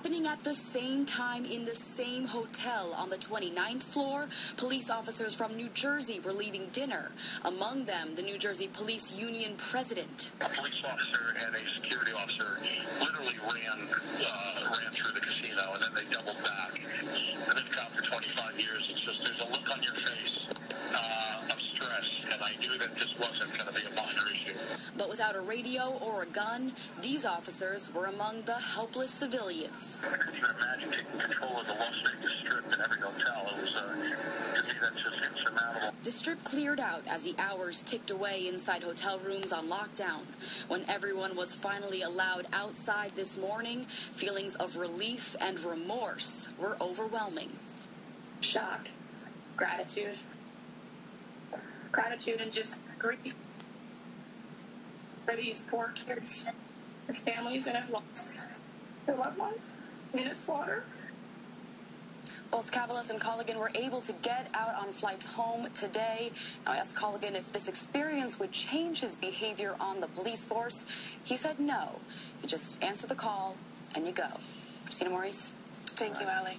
Happening at the same time in the same hotel on the 29th floor, police officers from New Jersey were leaving dinner. Among them, the New Jersey Police Union president. A police officer and a security officer literally ran through the casino, and then they doubled back. I've been a cop for 25 years. It's just there's a look on your face of stress, and I knew that this wasn't going to be a minor issue. But without a radio or a gun, these officers were among the helpless civilians. I couldn't even imagine taking control of the Las Vegas Strip in every hotel. It was, to me, that's just insurmountable. The Strip cleared out as the hours ticked away inside hotel rooms on lockdown. When everyone was finally allowed outside this morning, feelings of relief and remorse were overwhelming. Shock, gratitude and just grief for these poor kids, their families that have lost their loved ones in a slaughter. Both Cavalis and Colligan were able to get out on flights home today. Now, I asked Colligan if this experience would change his behavior on the police force. He said no. You just answer the call and you go. Christina Maurice. Thank you, Allie.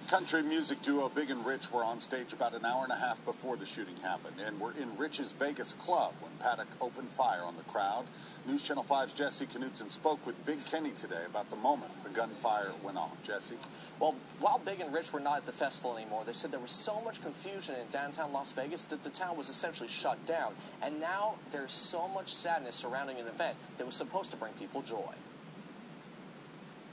Country music duo Big and Rich were on stage about an hour and a half before the shooting happened and were in Rich's Vegas club when Paddock opened fire on the crowd. News Channel 5's Jesse Knutson spoke with Big Kenny today about the moment the gunfire went off. Jesse? Well, while Big and Rich were not at the festival anymore, they said there was so much confusion in downtown Las Vegas that the town was essentially shut down. And now there's so much sadness surrounding an event that was supposed to bring people joy.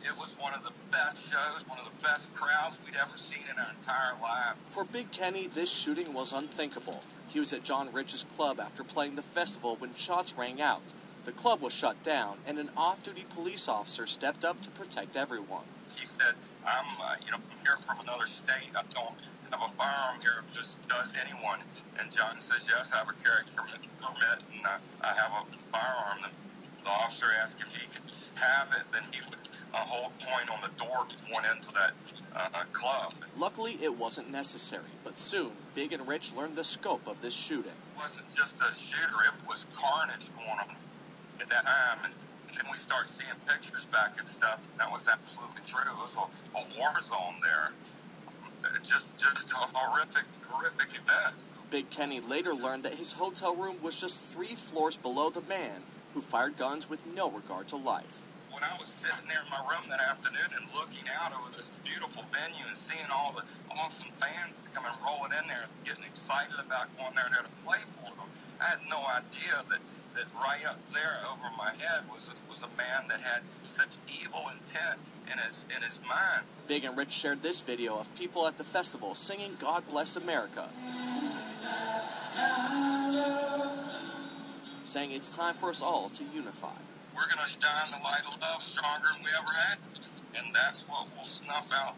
It was one of the best shows, one of the best crowds we'd ever seen in our entire life. For Big Kenny, this shooting was unthinkable. He was at John Rich's club after playing the festival when shots rang out. The club was shut down, and an off-duty police officer stepped up to protect everyone. He said, I'm here from another state. I don't have a firearm here. Just does anyone? And John says, yes, I have a carry permit, and I have a firearm. The officer asked if he could have it, then he would hold point on the door going into that club. Luckily, it wasn't necessary, but soon, Big and Rich learned the scope of this shooting. It wasn't just a shooter, it was carnage going on at that time, and then we start seeing pictures back and stuff, and that was absolutely true. It was a war zone there. Just a horrific event. Big Kenny later learned that his hotel room was just 3 floors below the man who fired guns with no regard to life. When I was sitting there in my room that afternoon and looking out over this beautiful venue and seeing all the awesome fans coming rolling in there and getting excited about going there to play for them, I had no idea that right up there over my head was a man that had such evil intent in his mind. Big and Rich shared this video of people at the festival singing God Bless America, saying it's time for us all to unify. We're going to shine the light of love stronger than we ever had. And that's what will snuff out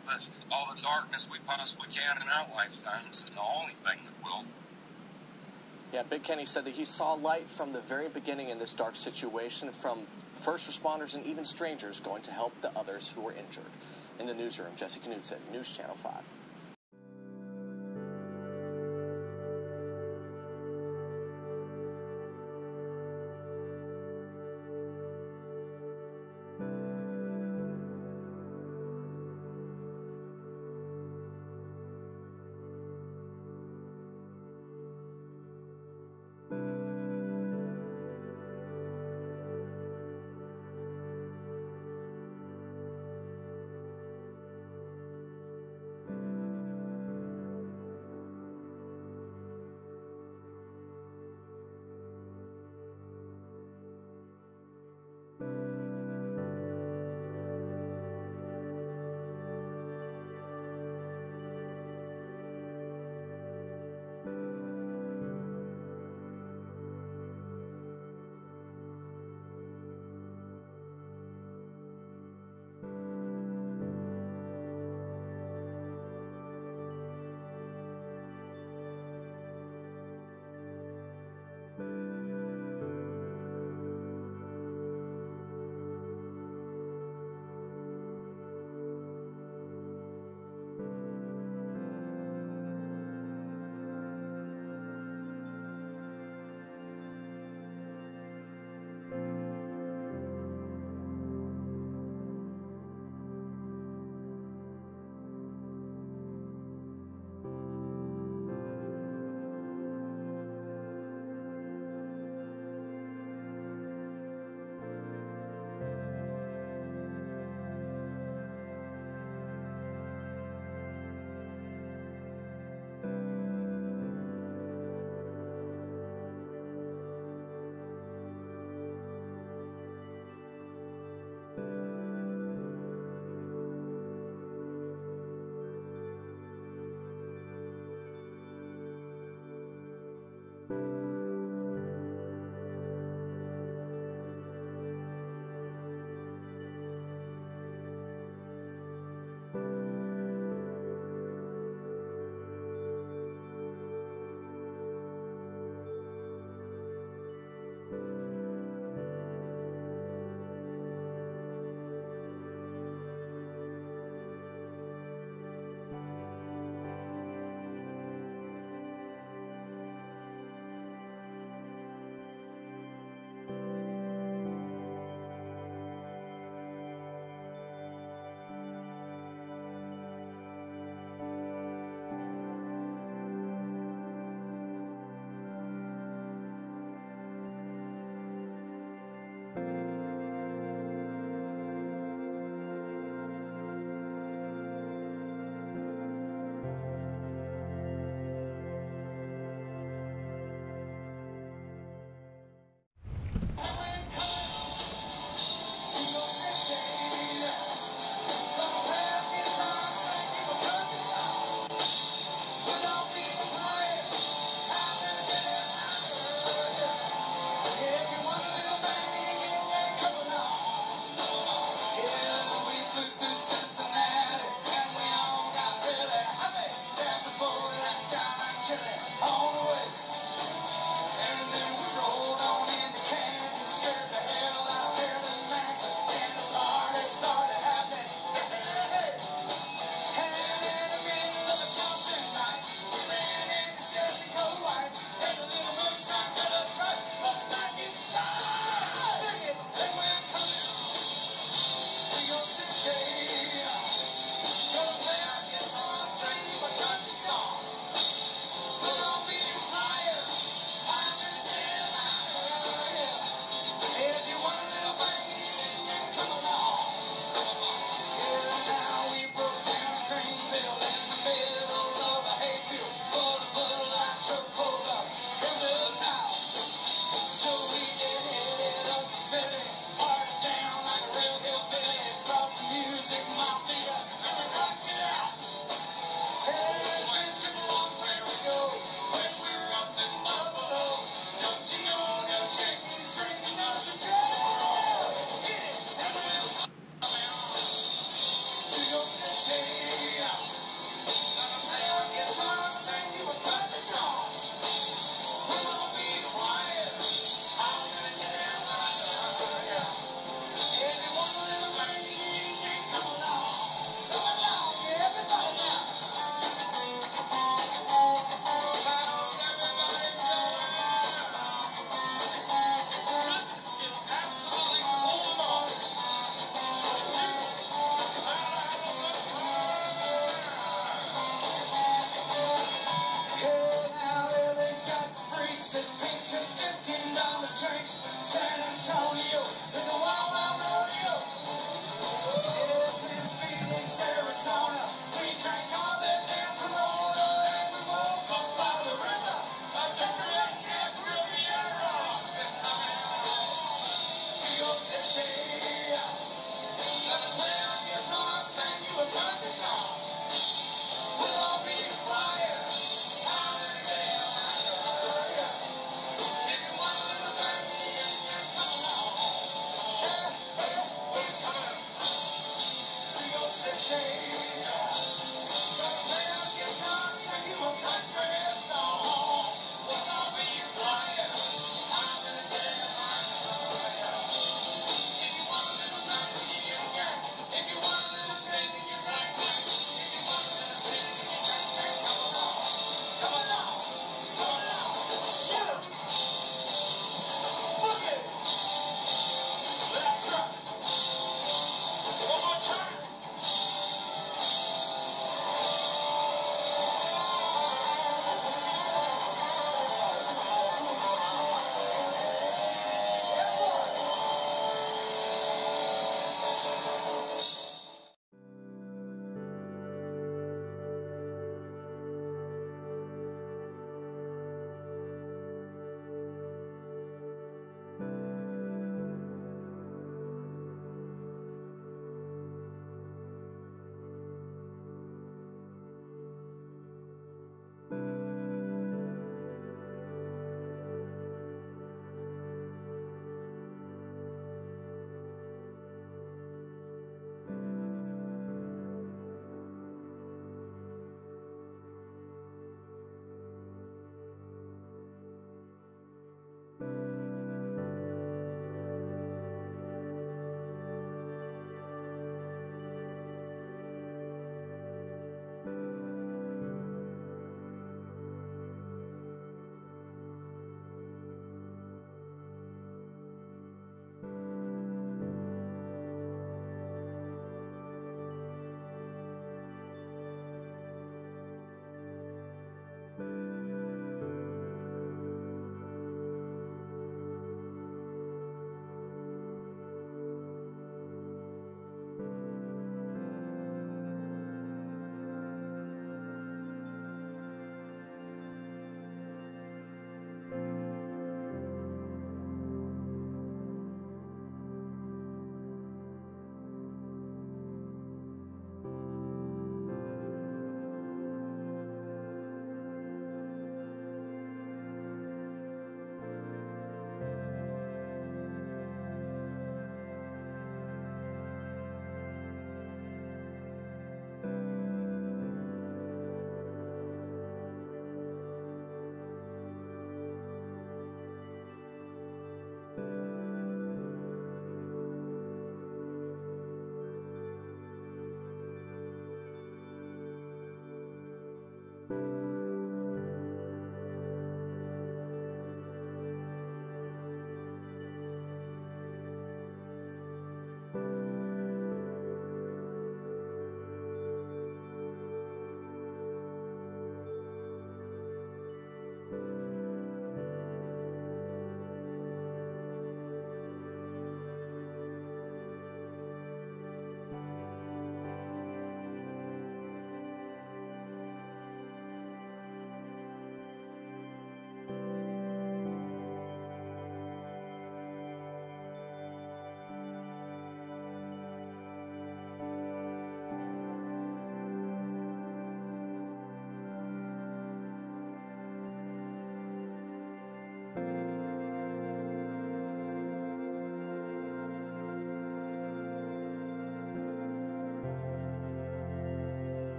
all the darkness we possibly can in our lifetimes. And the only thing that will. Yeah, Big Kenny said that he saw light from the very beginning in this dark situation, from first responders and even strangers going to help the others who were injured. In the newsroom, Jesse Knutson, News Channel 5.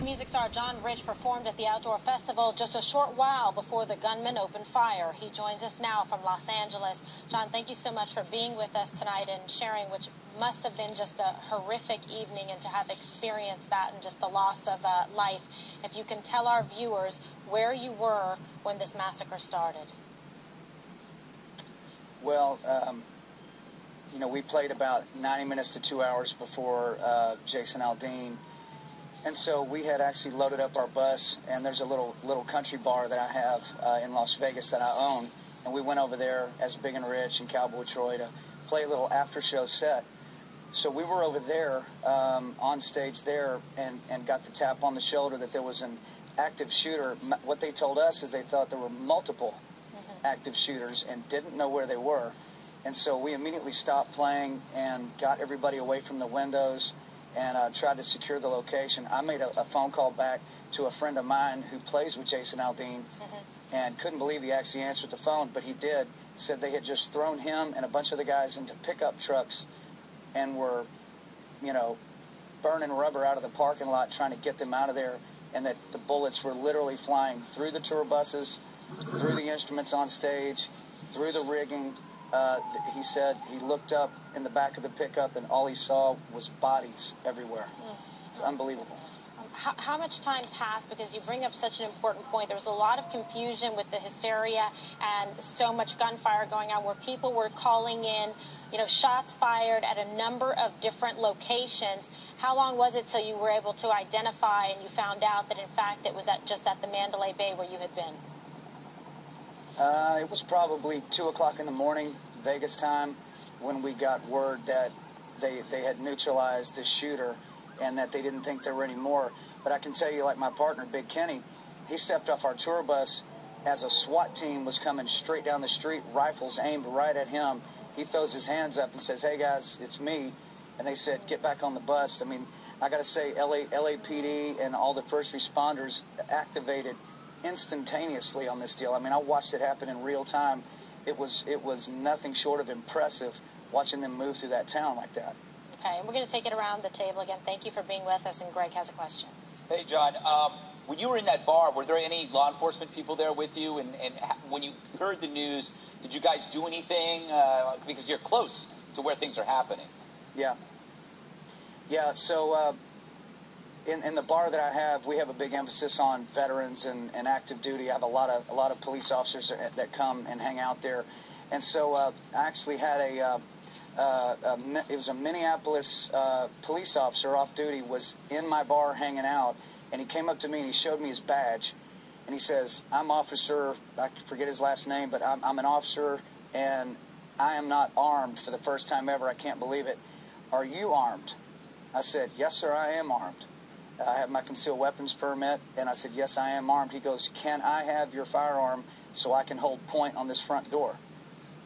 music star John Rich performed at the outdoor festival just a short while before the gunman opened fire. He joins us now from Los Angeles. John, thank you so much for being with us tonight and sharing, which must have been just a horrific evening, and to have experienced that and just the loss of life. If you can tell our viewers where you were when this massacre started. Well, you know, we played about 90 minutes to 2 hours before Jason Aldean. And so we had actually loaded up our bus, and there's a little country bar that I have in Las Vegas that I own. And we went over there as Big and Rich and Cowboy Troy to play a little after-show set. So we were over there on stage there and got the tap on the shoulder that there was an active shooter. What they told us is they thought there were multiple active shooters and didn't know where they were. And so we immediately stopped playing and got everybody away from the windows and tried to secure the location. I made a phone call back to a friend of mine who plays with Jason Aldean and couldn't believe he actually answered the phone, but he did. Said they had just thrown him and a bunch of the guys into pickup trucks and were, you know, burning rubber out of the parking lot trying to get them out of there, and that the bullets were literally flying through the tour buses, through the instruments on stage, through the rigging. He said he looked up in the back of the pickup and all he saw was bodies everywhere. It's unbelievable. How much time passed? Because you bring up such an important point. There was a lot of confusion with the hysteria and so much gunfire going on where people were calling in, you know, shots fired at a number of different locations. How long was it till you were able to identify and you found out that, in fact, it was just at the Mandalay Bay where you had been? It was probably 2 o'clock in the morning, Vegas time, when we got word that they had neutralized the shooter and that they didn't think there were any more. But I can tell you, like my partner, Big Kenny, he stepped off our tour bus as a SWAT team was coming straight down the street, rifles aimed right at him. He throws his hands up and says, "Hey, guys, it's me." And they said, "Get back on the bus." I mean, I got to say, LAPD and all the first responders activated instantaneously on this deal. I mean, I watched it happen in real time. It was nothing short of impressive watching them move through that town like that. Okay, and we're going to take it around the table again. Thank you for being with us, and Greg has a question. Hey, John, when you were in that bar, were there any law enforcement people there with you? And when you heard the news, did you guys do anything? Because you're close to where things are happening. Yeah. Yeah, so in the bar that I have, we have a big emphasis on veterans and active duty. I have a lot of police officers that come and hang out there. And so I actually had it was a Minneapolis police officer off duty was in my bar hanging out, and he came up to me and he showed me his badge, and he says, "I'm officer," I forget his last name, but I'm an officer, and I am not armed for the first time ever. I can't believe it. Are you armed? I said, "Yes, sir, I am armed. I have my concealed weapons permit." And I said, "Yes, I am armed." He goes, "Can I have your firearm so I can hold point on this front door?"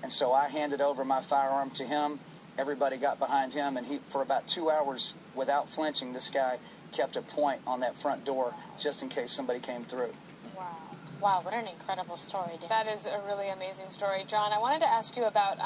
And so I handed over my firearm to him. Everybody got behind him, and he, for about 2 hours, without flinching, this guy kept a point on that front door just in case somebody came through. Wow. Wow, what an incredible story, Dan. That is a really amazing story. John, I wanted to ask you about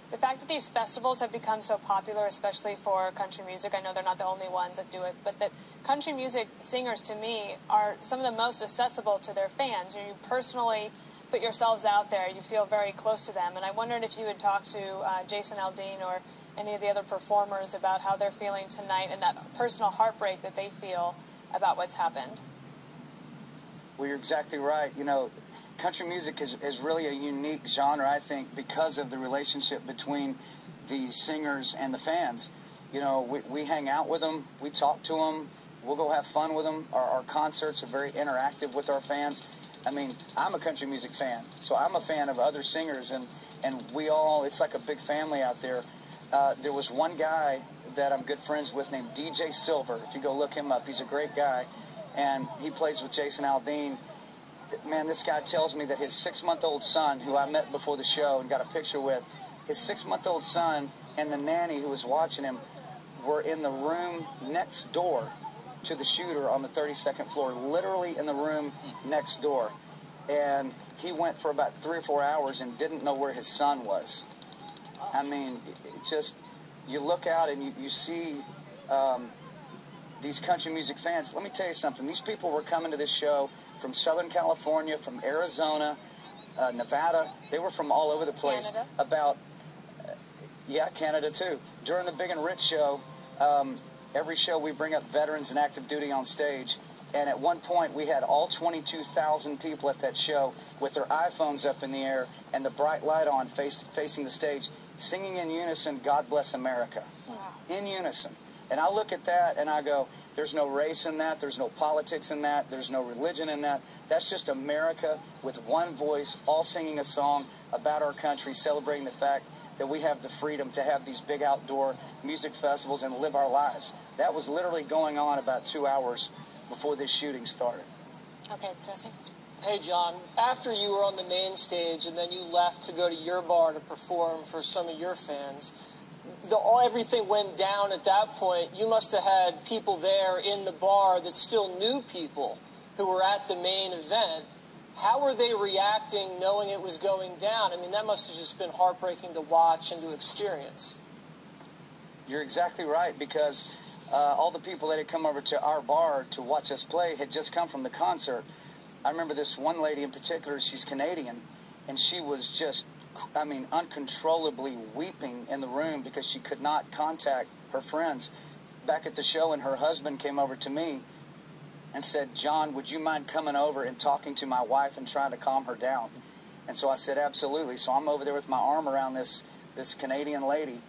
the fact that these festivals have become so popular, especially for country music. I know they're not the only ones that do it, but that country music singers, to me, are some of the most accessible to their fans. You personally put yourselves out there. You feel very close to them. And I wondered if you would talk to Jason Aldean or any of the other performers about how they're feeling tonight and that personal heartbreak that they feel about what's happened. Well, you're exactly right. You know, country music is really a unique genre, I think, because of the relationship between the singers and the fans. You know, we hang out with them, we talk to them, we'll go have fun with them. Our concerts are very interactive with our fans. I mean, I'm a country music fan, so I'm a fan of other singers, and we all, it's like a big family out there. There was one guy that I'm good friends with named DJ Silver. If you go look him up, he's a great guy, and he plays with Jason Aldean. Man, this guy tells me that his 6-month-old son, who I met before the show and got a picture with, his 6-month-old son and the nanny who was watching him were in the room next door to the shooter on the 32nd floor, literally in the room next door. And he went for about 3 or 4 hours and didn't know where his son was. I mean, it just, you look out and you see these country music fans, let me tell you something. These people were coming to this show from Southern California, from Arizona, Nevada. They were from all over the place. Canada. Canada too. During the Big and Rich show, every show we bring up veterans and active duty on stage. And at one point, we had all 22,000 people at that show with their iPhones up in the air and the bright light on facing the stage, singing in unison, God Bless America. Wow. In unison. And I look at that and I go, there's no race in that, there's no politics in that, there's no religion in that. That's just America with one voice, all singing a song about our country, celebrating the fact that we have the freedom to have these big outdoor music festivals and live our lives. That was literally going on about 2 hours before this shooting started. Okay, Jesse. Hey, John, after you were on the main stage and then you left to go to your bar to perform for some of your fans, everything went down at that point. You must have had people there in the bar that still knew people who were at the main event. How were they reacting knowing it was going down? I mean, that must have just been heartbreaking to watch and to experience. You're exactly right, because all the people that had come over to our bar to watch us play had just come from the concert. I remember this one lady in particular, she's Canadian, and she was just, uncontrollably weeping in the room because she could not contact her friends back at the show, and her husband came over to me and said, John, would you mind coming over and talking to my wife and trying to calm her down? And so I said, absolutely. So I'm over there with my arm around this Canadian lady,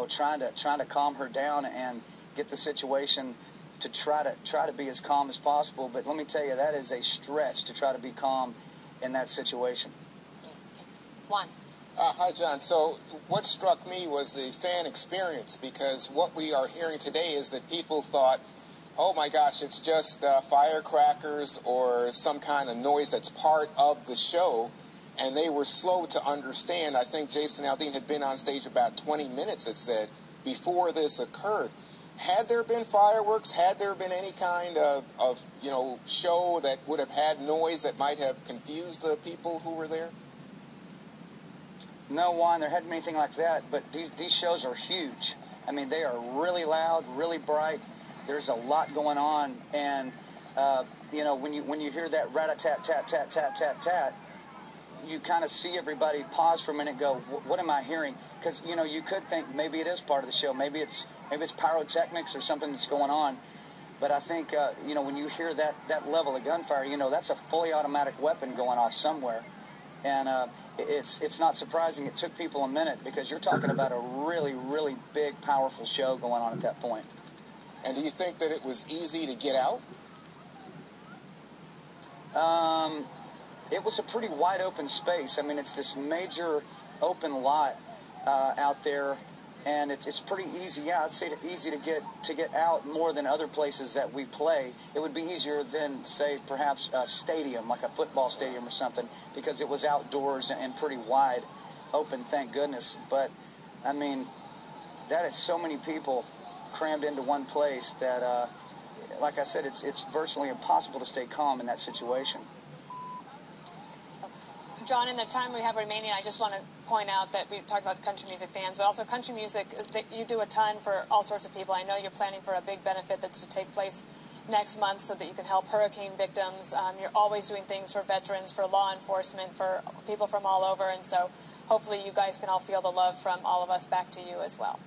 trying to calm her down and get the situation to try to be as calm as possible. But let me tell you, that is a stretch to try to be calm in that situation. Juan. Hi, John. So what struck me was the fan experience, because what we are hearing today is that people thought, oh my gosh, it's just firecrackers or some kind of noise that's part of the show, and they were slow to understand. I think Jason Aldean had been on stage about 20 minutes, it said, before this occurred. Had there been fireworks, had there been any kind of show that would have had noise that might have confused the people who were there? No, Juan, there hadn't been anything like that, but these shows are huge. I mean, they are really loud, really bright. There's a lot going on, and when you hear that rat-a-tat-tat-tat-tat-tat-tat, you kind of see everybody pause for a minute and go, what am I hearing? Because, you could think maybe it is part of the show. Maybe it's pyrotechnics or something that's going on. But I think, when you hear that level of gunfire, that's a fully automatic weapon going off somewhere. And it's not surprising it took people a minute, because you're talking about a really, really big, powerful show going on at that point. And do you think that it was easy to get out? It was a pretty wide open space. I mean, it's this major open lot out there, and it's pretty easy. Yeah, I'd say easy to get out more than other places that we play. It would be easier than, say, perhaps a stadium, like a football stadium or something, because it was outdoors and pretty wide open, thank goodness. But, I mean, that is so many people crammed into one place that, like I said, it's virtually impossible to stay calm in that situation. John, in the time we have remaining, I just want to point out that we talked about country music fans, but also country music, that you do a ton for all sorts of people. I know you're planning for a big benefit that's to take place next month so that you can help hurricane victims. You're always doing things for veterans, for law enforcement, for people from all over, and so hopefully you guys can all feel the love from all of us back to you as well.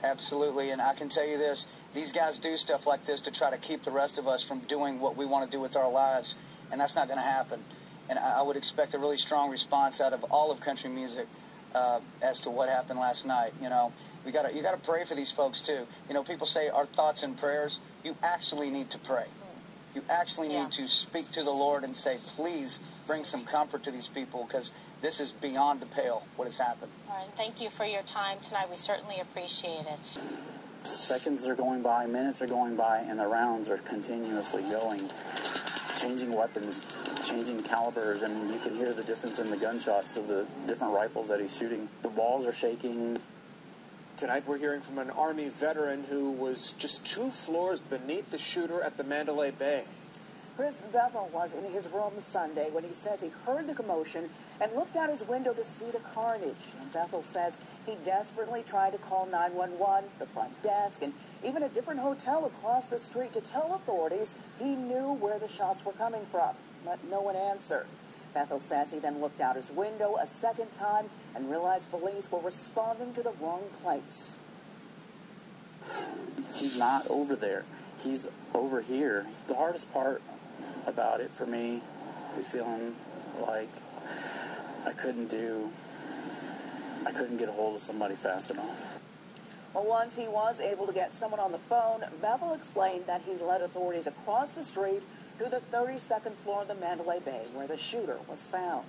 Absolutely, and I can tell you this, these guys do stuff like this to try to keep the rest of us from doing what we want to do with our lives, and that's not going to happen. And I would expect a really strong response out of all of country music as to what happened last night. You got to pray for these folks too. People say our thoughts and prayers. You actually need to pray. You actually need to speak to the Lord and say, please bring some comfort to these people, because this is beyond the pale what has happened. All right, thank you for your time tonight. We certainly appreciate it. Seconds are going by, minutes are going by, and the rounds are continuously going. Changing weapons, changing calibers. I mean, you can hear the difference in the gunshots of the different rifles that he's shooting. The walls are shaking. Tonight we're hearing from an Army veteran who was just 2 floors beneath the shooter at the Mandalay Bay. Chris Bethel was in his room Sunday when he says he heard the commotion and looked out his window to see the carnage. And Bethel says he desperately tried to call 911, the front desk, and even a different hotel across the street to tell authorities he knew where the shots were coming from, but no one answered. Bethel says he then looked out his window a second time and realized police were responding to the wrong place. He's not over there. He's over here. The hardest part about it for me is feeling like I couldn't get a hold of somebody fast enough. Well, once he was able to get someone on the phone, Bethel explained that he led authorities across the street to the 32nd floor of the Mandalay Bay, where the shooter was found.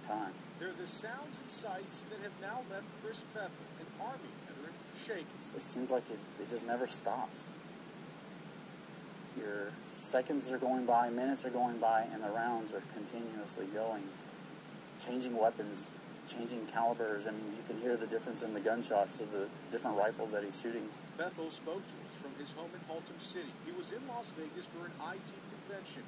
Time. They're the sounds and sights that have now left Chris Bethel, an Army veteran, shaken. It seems like it just never stops. Your seconds are going by, minutes are going by, and the rounds are continuously going. Changing weapons, changing calibers. I mean, you can hear the difference in the gunshots of the different rifles that he's shooting. Bethel spoke to us from his home in Haltom City. He was in Las Vegas for an IT convention.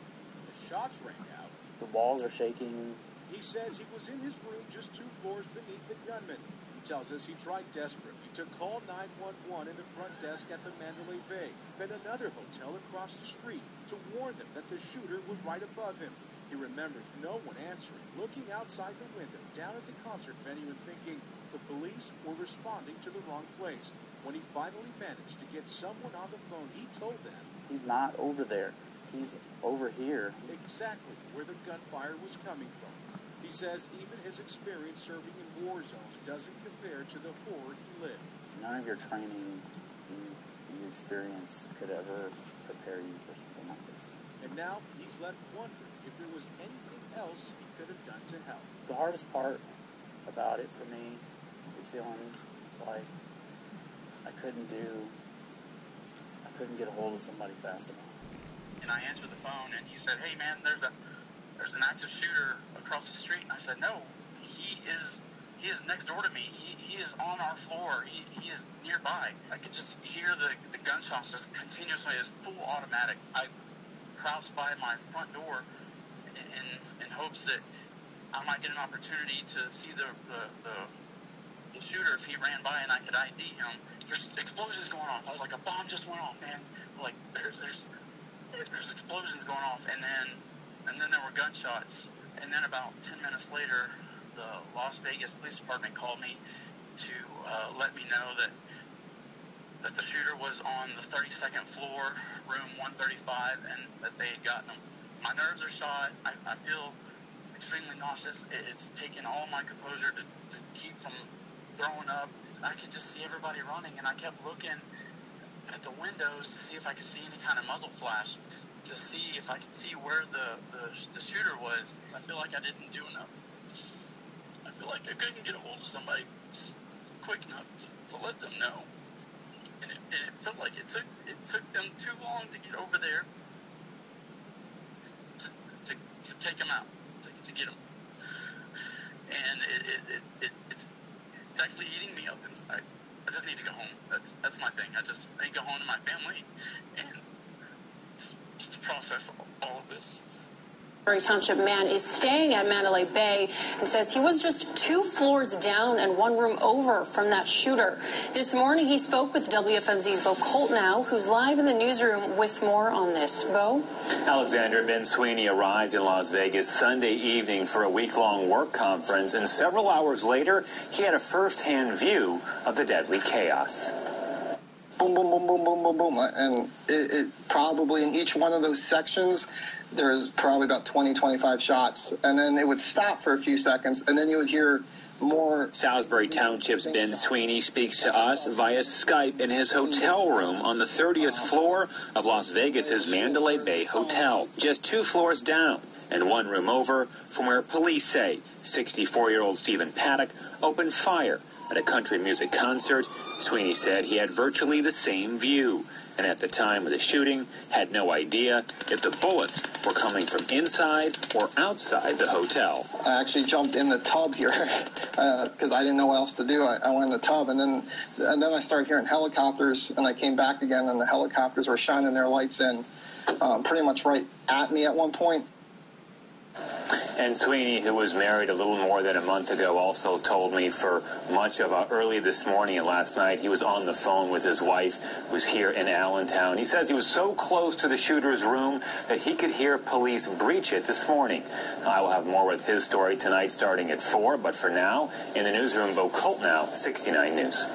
The shots rang out. The walls are shaking. He says he was in his room just 2 floors beneath the gunman. He tells us he tried desperately to call 911 in the front desk at the Mandalay Bay, then another hotel across the street to warn them that the shooter was right above him. He remembers no one answering, looking outside the window down at the concert venue and thinking the police were responding to the wrong place. When he finally managed to get someone on the phone, he told them, "He's not over there. He's over here." Exactly where the gunfire was coming from. He says even his experience serving in war zones doesn't compare to the horror he lived. None of your training, your experience could ever prepare you for something like this. And now he's left wondering if there was anything else he could have done to help. The hardest part about it for me is feeling like I couldn't get a hold of somebody fast enough. And I answered the phone, and he said, "Hey, man, there's an active shooter across the street." And I said, "No, he is next door to me. He is on our floor. He is nearby." I could just hear the gunshots just continuously. It's full automatic. I crouched by my front door in hopes that I might get an opportunity to see the shooter if he ran by and I could ID him. There's explosions going off. I was like, a bomb just went off, man. Like there's explosions going off, and then there were gunshots. And then about 10 minutes later, the Las Vegas Police Department called me to let me know that the shooter was on the 32nd floor, room 135, and that they had gotten him. My nerves are shot. I feel extremely nauseous. It's taken all my composure to keep from throwing up. I could just see everybody running, and I kept looking at the windows to see if I could see any kind of muzzle flash, to see if I could see where the shooter was. I feel like I didn't do enough. I feel like I couldn't get a hold of somebody quick enough to let them know. And it felt like it took them too long to get over there to take him out, to get him. And it's actually eating me up inside. I just need to go home. That's my thing. I need to go home to my family and just to process all of this. Township man is staying at Mandalay Bay and says he was just 2 floors down and 1 room over from that shooter. This morning he spoke with WFMZ's Bo Coltnow, who's live in the newsroom with more on this. Bo? Alexander Ben Sweeny arrived in Las Vegas Sunday evening for a week-long work conference, and several hours later he had a first-hand view of the deadly chaos. Boom, boom, boom, boom, boom, boom, boom. And it probably in each one of those sections, there's probably about 20, 25 shots. And then it would stop for a few seconds, and then you would hear more. Salisbury Township's Ben Sweeny speaks to us via Skype in his hotel room on the 30th floor of Las Vegas's Mandalay Bay Hotel, just 2 floors down and 1 room over from where police say 64-year-old Stephen Paddock opened fire at a country music concert. Sweeny said he had virtually the same view, and at the time of the shooting had no idea if the bullets were coming from inside or outside the hotel. I actually jumped in the tub here because I didn't know what else to do. I went in the tub, and then I started hearing helicopters, and I came back again, and the helicopters were shining their lights in pretty much right at me at one point. And Sweeny, who was married a little more than a month ago, also told me for much of early this morning and last night he was on the phone with his wife, who's here in Allentown. He says he was so close to the shooter's room that he could hear police breach it this morning. I will have more with his story tonight starting at 4, but for now, in the newsroom, Bo Coltnow, 69 News.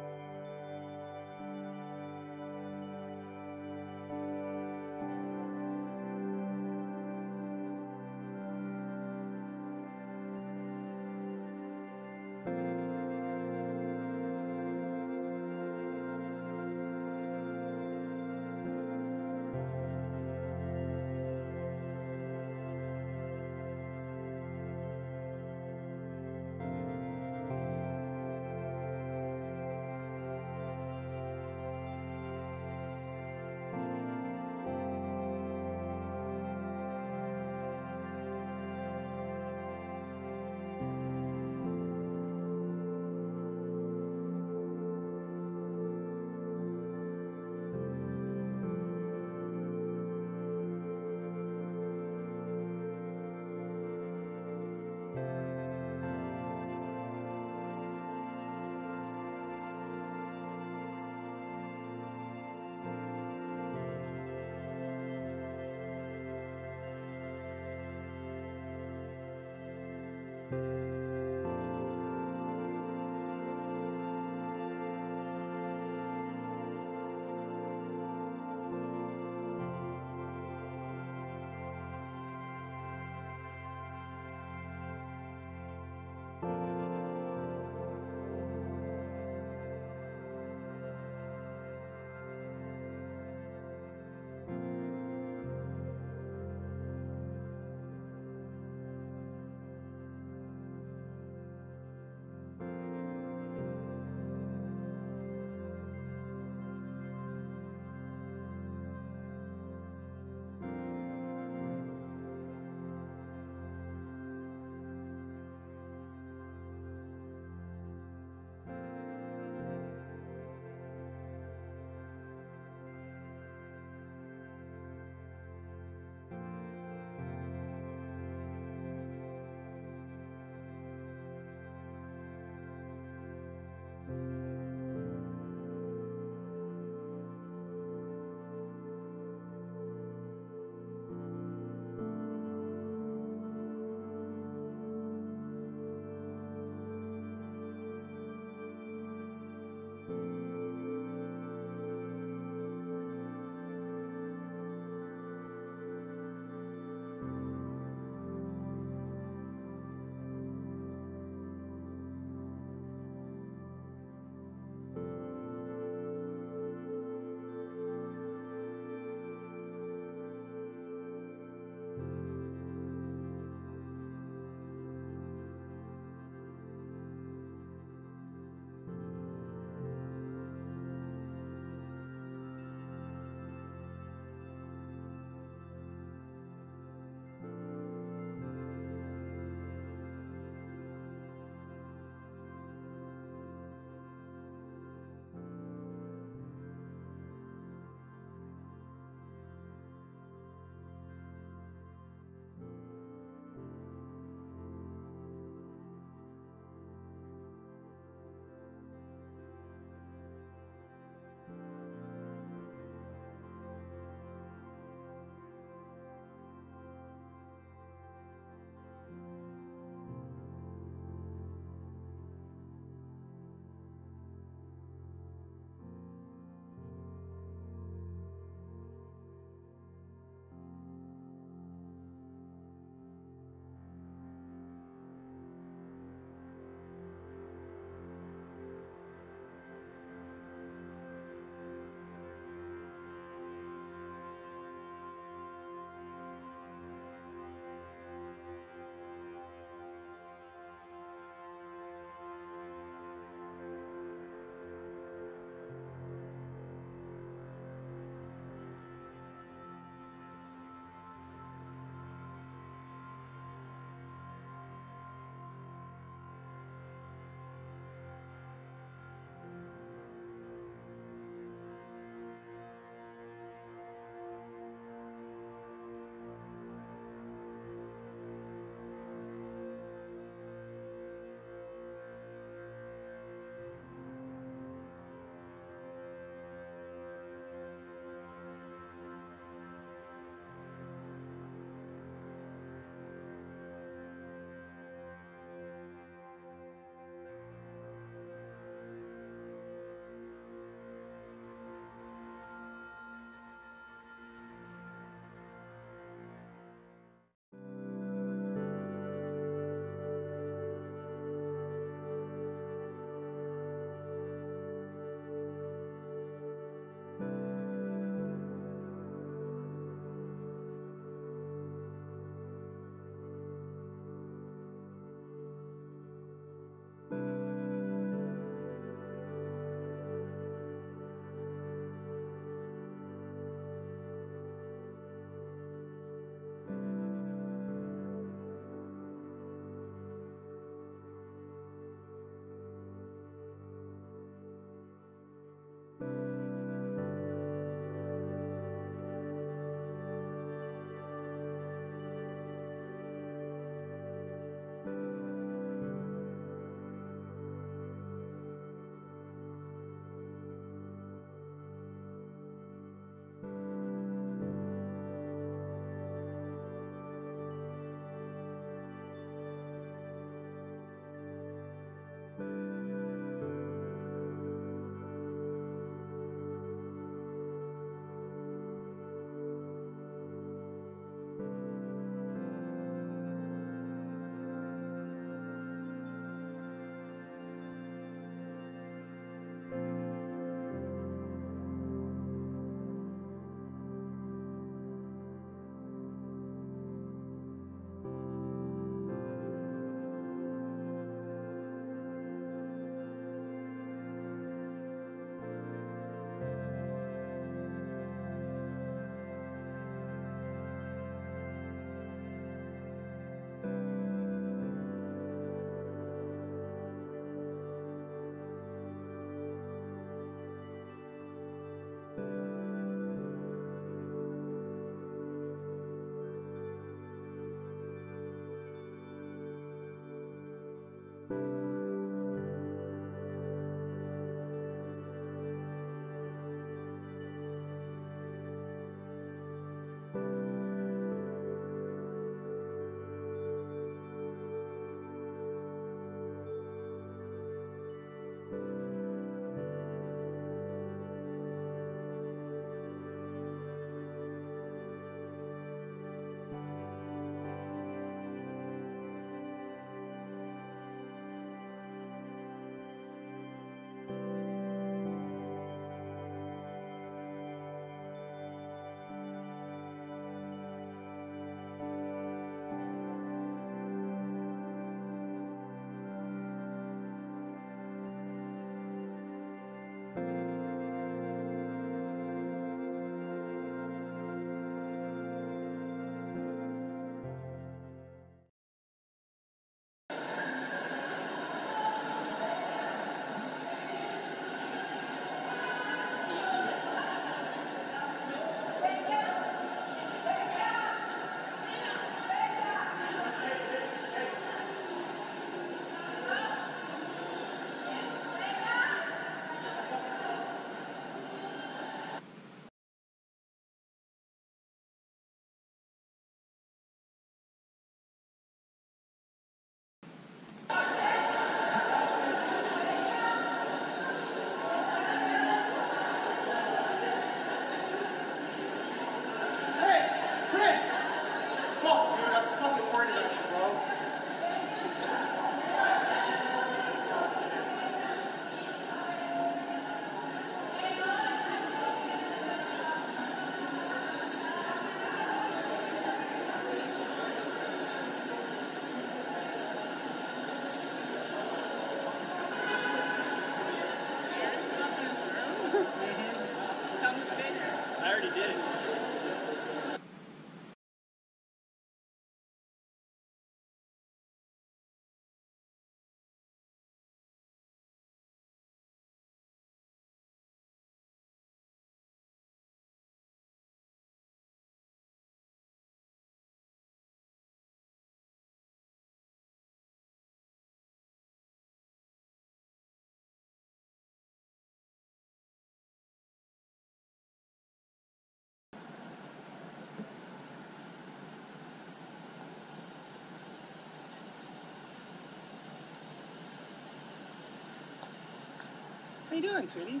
How you doing, sweetie?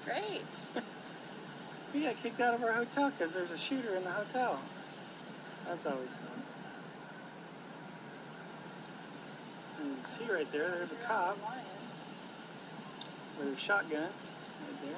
Great. We got kicked out of our hotel because there's a shooter in the hotel. That's always fun. And you can see right there, there's a cop with a shotgun right there.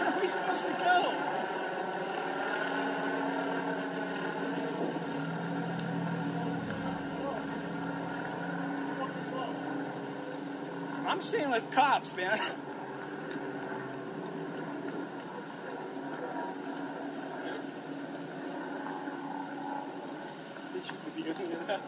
Where are we supposed to go? I'm staying with cops, man. Did you be doing that?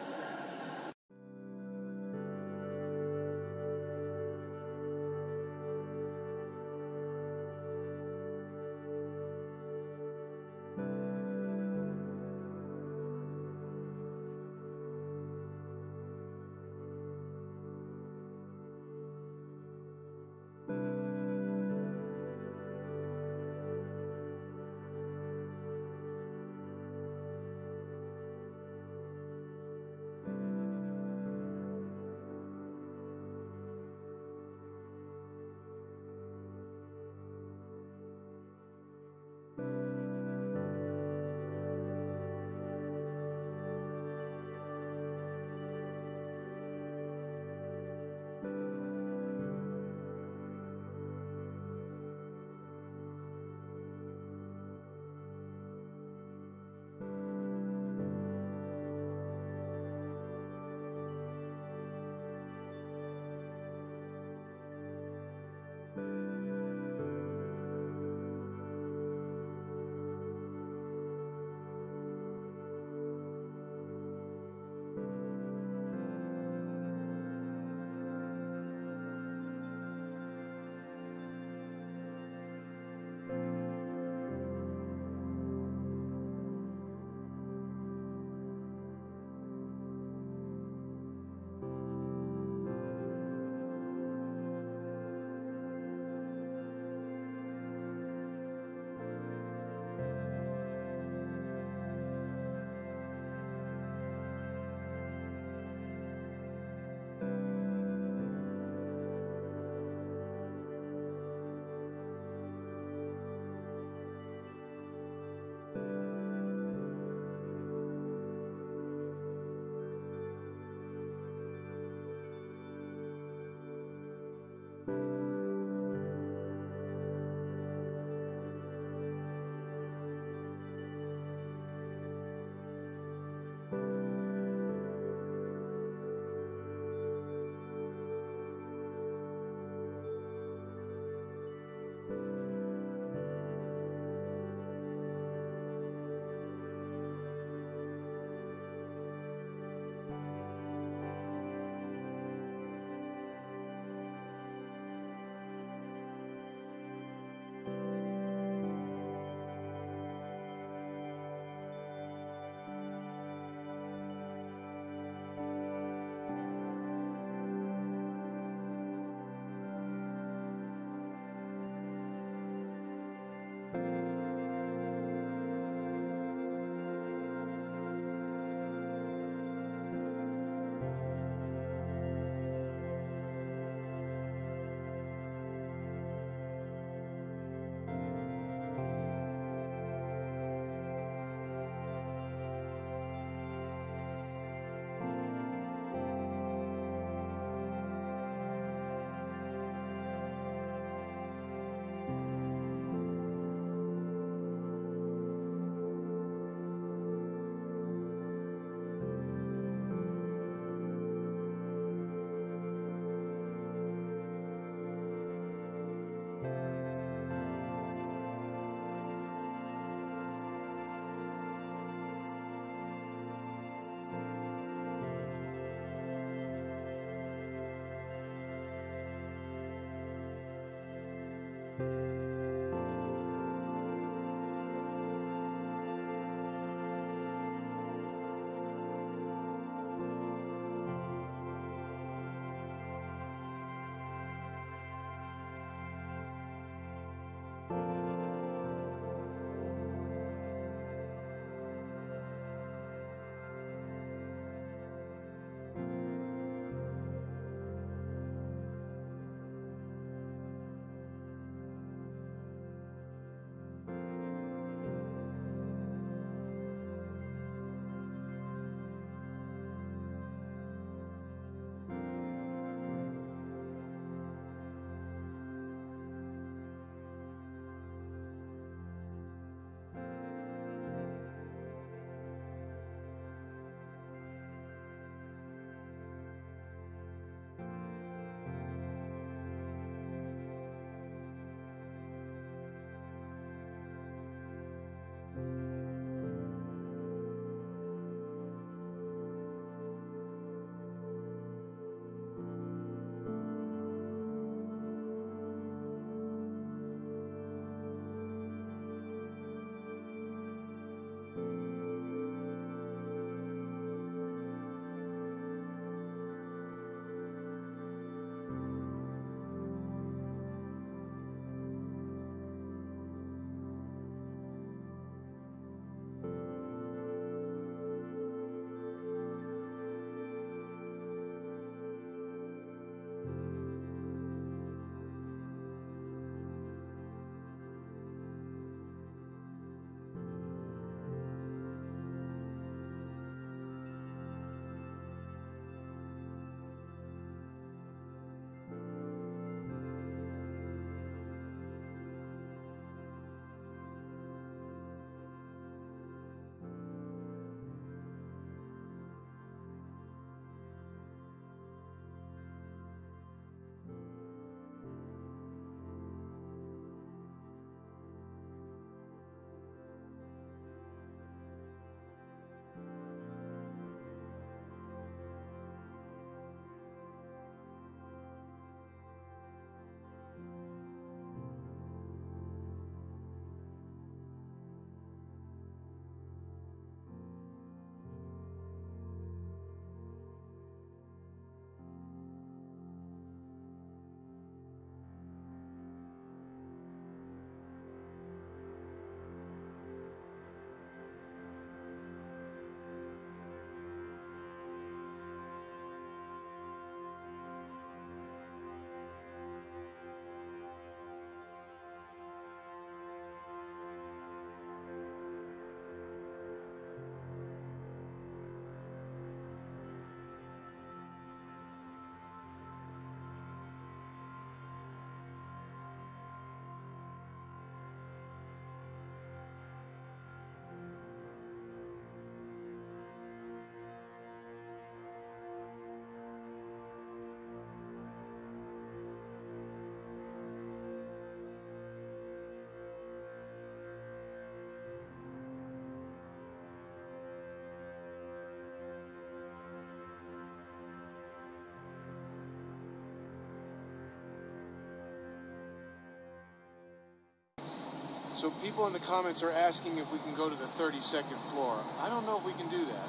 So people in the comments are asking if we can go to the 32nd floor. I don't know if we can do that.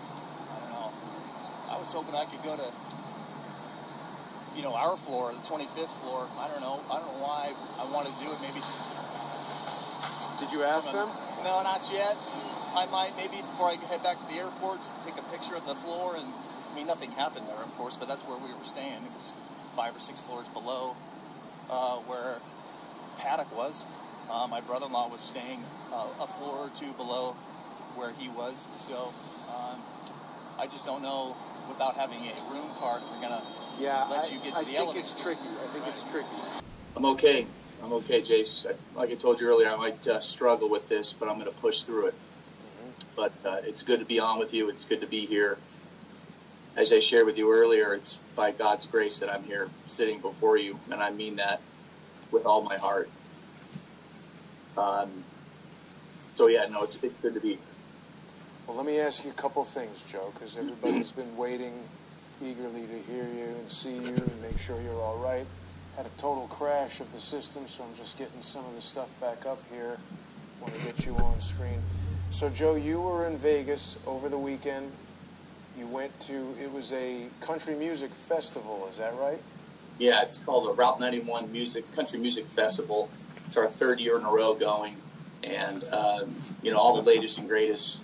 I don't know. I was hoping I could go to, our floor, the 25th floor. I don't know why I wanted to do it. Maybe just... Did you ask them? No, not yet. I might, maybe before I head back to the airport, just take a picture of the floor. And nothing happened there, of course, but that's where we were staying. It was 5 or 6 floors below where Paddock was. My brother-in-law was staying a floor or 2 below where he was. So I just don't know, without having a room card, we're going to let you get to the elevator. I think it's tricky. I think it's tricky. I'm okay, Jace. Like I told you earlier, I might struggle with this, but I'm going to push through it. But it's good to be on with you. It's good to be here. As I shared with you earlier, it's by God's grace that I'm here sitting before you, and I mean that with all my heart. It's good to be here. Well, let me ask you a couple things, Joe, because everybody's been waiting eagerly to hear you and see you and make sure you're all right. Had a total crash of the system, so I'm just getting some of the stuff back up here. Want to get you on screen. So, Joe, you were in Vegas over the weekend. You went to, it was a country music festival, is that right? Yeah, it's called the Route 91 Country Music Festival. It's our 3rd year in a row going, and all the latest and greatest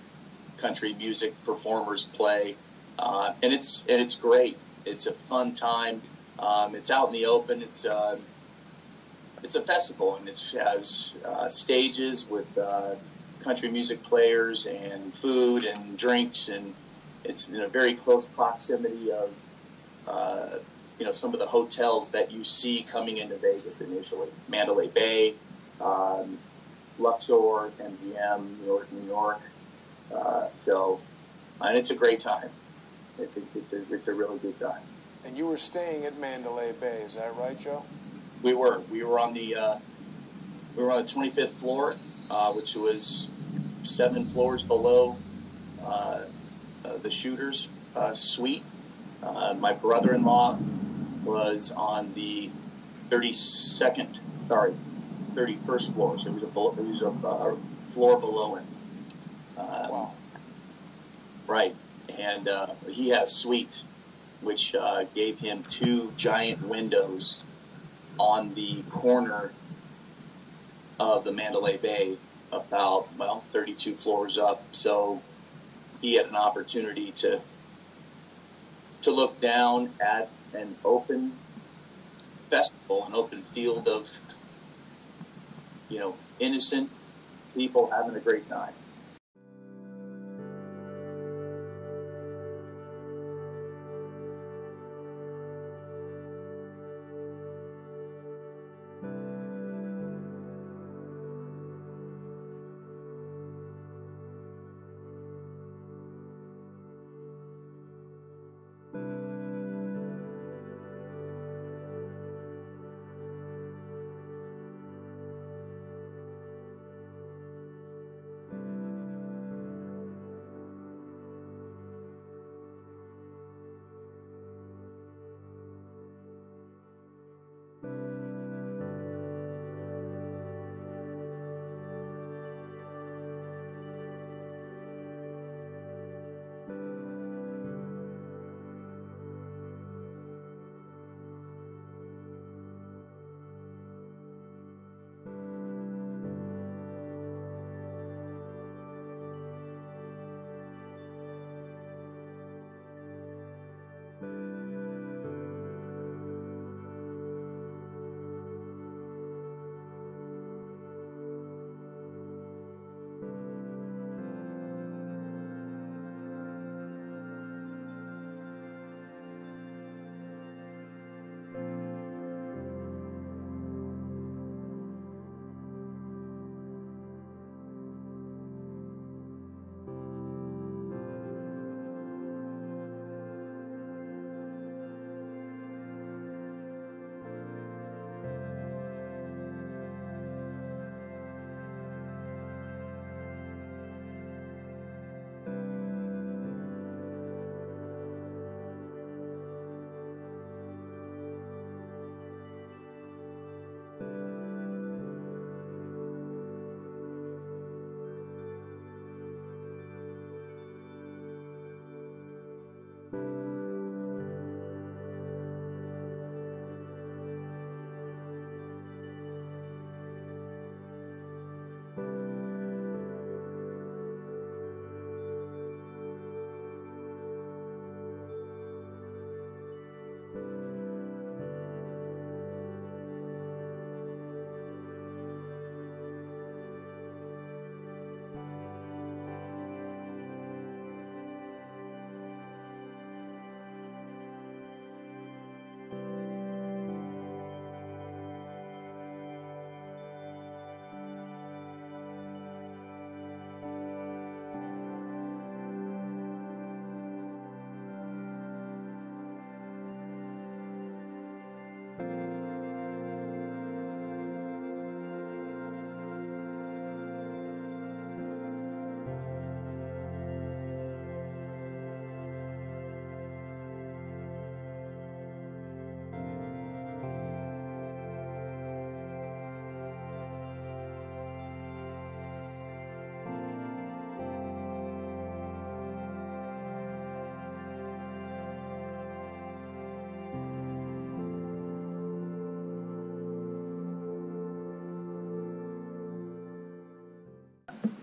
country music performers play, and it's great. It's a fun time. It's out in the open. It's a festival, and it has stages with country music players and food and drinks, and it's in a very close proximity of some of the hotels that you see coming into Vegas initially. Mandalay Bay, Luxor, MGM, New York. And it's a great time. It's a really good time. And you were staying at Mandalay Bay, is that right, Joe? We were. We were on the 25th floor, which was 7 floors below the shooter's suite. My brother-in-law was on the 31st floor, so it was a floor below him. Wow. Right, and he had a suite which gave him 2 giant windows on the corner of the Mandalay Bay, about 32 floors up. So he had an opportunity to look down at an open festival, an open field of innocent people having a great time.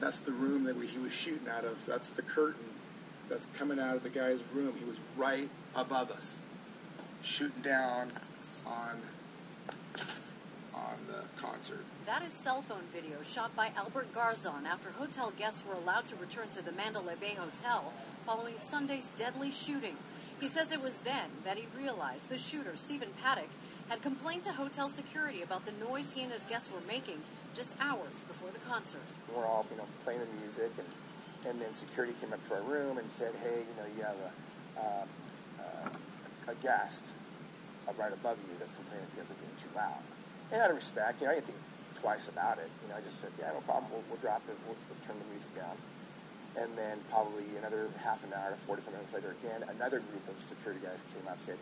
That's the room that he was shooting out of. That's the curtain that's coming out of the guy's room. He was right above us, shooting down on the concert. That is cell phone video shot by Albert Garzon after hotel guests were allowed to return to the Mandalay Bay Hotel following Sunday's deadly shooting. He says it was then that he realized the shooter, Stephen Paddock, had complained to hotel security about the noise he and his guests were making just hours before the concert. We're all, playing the music, and then security came up to our room and said, hey, you have a guest right above you that's complaining because they're being too loud. And out of respect, I didn't think twice about it. I just said, yeah, no problem, we'll drop it, we'll turn the music down. And then probably another half an hour to 45 minutes later, again, another group of security guys came up and said,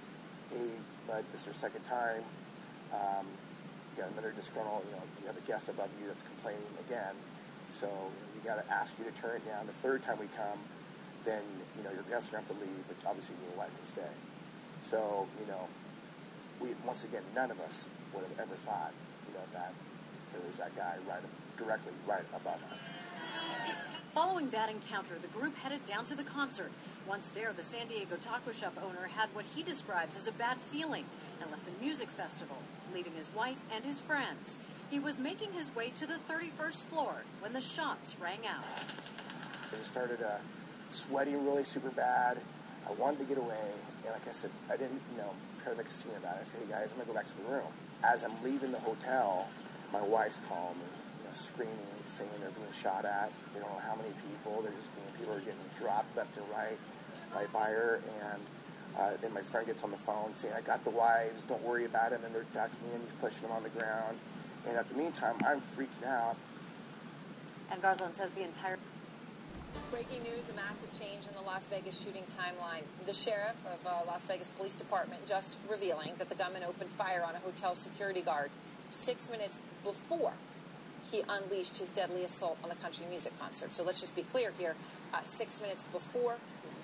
hey, bud, this is your second time. You got another disgruntled, you have a guest above you that's complaining again. So we got to ask you to turn it down. The third time we come, then, your guests are going to have to leave, but obviously you'll let them stay. So, once again, none of us would have ever thought, that there was that guy directly right above us. Following that encounter, the group headed down to the concert. Once there, the San Diego taco shop owner had what he describes as a bad feeling and left the music festival, leaving his wife and his friends. He was making his way to the 31st floor when the shots rang out. I started sweating really super bad. I wanted to get away, and like I said, I didn't, try to make a scene about it. I said, hey guys, I'm going to go back to the room. As I'm leaving the hotel, my wife's calling me, screaming, saying they're being shot at. They don't know how many people. People are getting dropped left and right by her. And then my friend gets on the phone saying, I got the wives, don't worry about him. And they're ducking him, he's pushing them on the ground. And at the meantime, I'm freaking out. And Garzon says the entire... Breaking news, a massive change in the Las Vegas shooting timeline. The sheriff of Las Vegas Police Department just revealing that the gunman opened fire on a hotel security guard 6 minutes before he unleashed his deadly assault on the country music concert. So let's just be clear here. 6 minutes before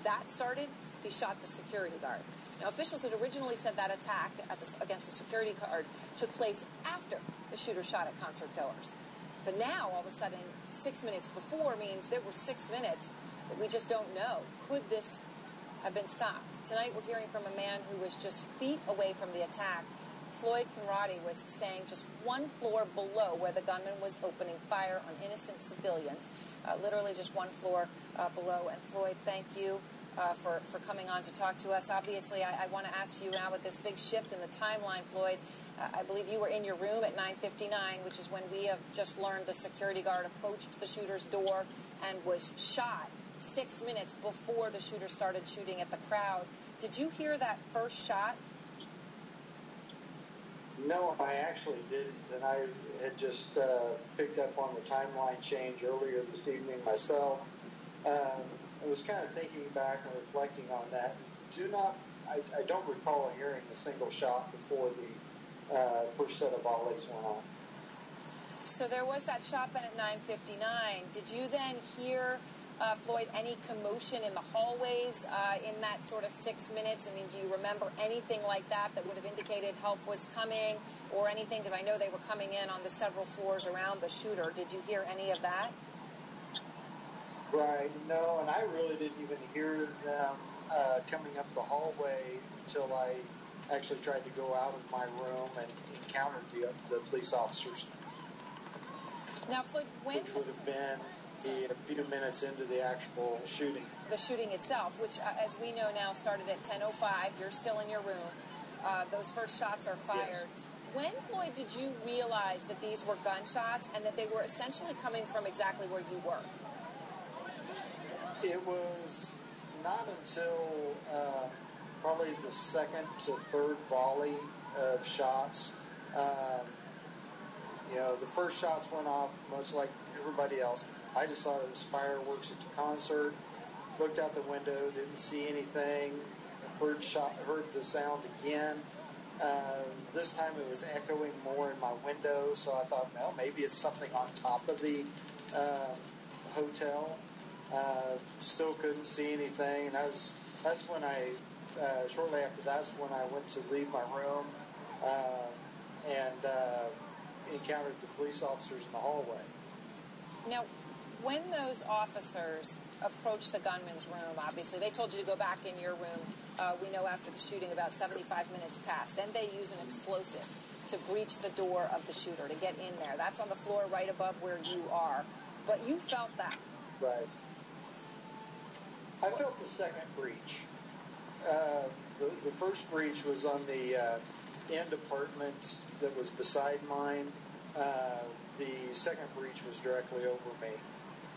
that started, he shot the security guard. Now, officials had originally said that attack against the security guard took place after the shooter shot at concert goers. But now, all of a sudden, 6 minutes before means there were 6 minutes that we just don't know. Could this have been stopped? Tonight, we're hearing from a man who was just feet away from the attack. Floyd Conrade was staying just one floor below where the gunman was opening fire on innocent civilians, literally just one floor below. And Floyd, thank you for coming on to talk to us. Obviously, I want to ask you now with this big shift in the timeline, Floyd, I believe you were in your room at 9:59, which is when we have just learned the security guard approached the shooter's door and was shot 6 minutes before the shooter started shooting at the crowd. Did you hear that first shot? No, I actually didn't, and I had just picked up on the timeline change earlier this evening myself. I was kind of thinking back and reflecting on that. I don't recall hearing a single shot before the first set of volleys went off. So there was that shot then at 9:59. Did you then hear, Floyd, any commotion in the hallways in that sort of 6 minutes? I mean, do you remember anything like that would have indicated help was coming or anything? Because I know they were coming in on the several floors around the shooter. Did you hear any of that? Right, no, and I really didn't even hear them coming up the hallway until I actually tried to go out of my room and encountered the police officers. Now, Floyd, which would have been a few minutes into the actual shooting. The shooting itself, which, as we know now, started at 10:05. You're still in your room. Those first shots are fired. Yes. When, Floyd, did you realize that these were gunshots and that they were essentially coming from exactly where you were? It was not until probably the second to third volley of shots. The first shots went off much like everybody else. I just thought it was fireworks at the concert. Looked out the window, didn't see anything. Heard the sound again. This time it was echoing more in my window, so I thought, well, maybe it's something on top of the hotel. Still couldn't see anything, and that's when shortly after that's when I went to leave my room and encountered the police officers in the hallway. Now, when those officers approached the gunman's room, obviously, they told you to go back in your room. We know after the shooting about 75 minutes passed. Then they use an explosive to breach the door of the shooter, to get in there. That's on the floor right above where you are. But you felt that. Right. I felt the second breach. The first breach was on the end apartment that was beside mine. The second breach was directly over me.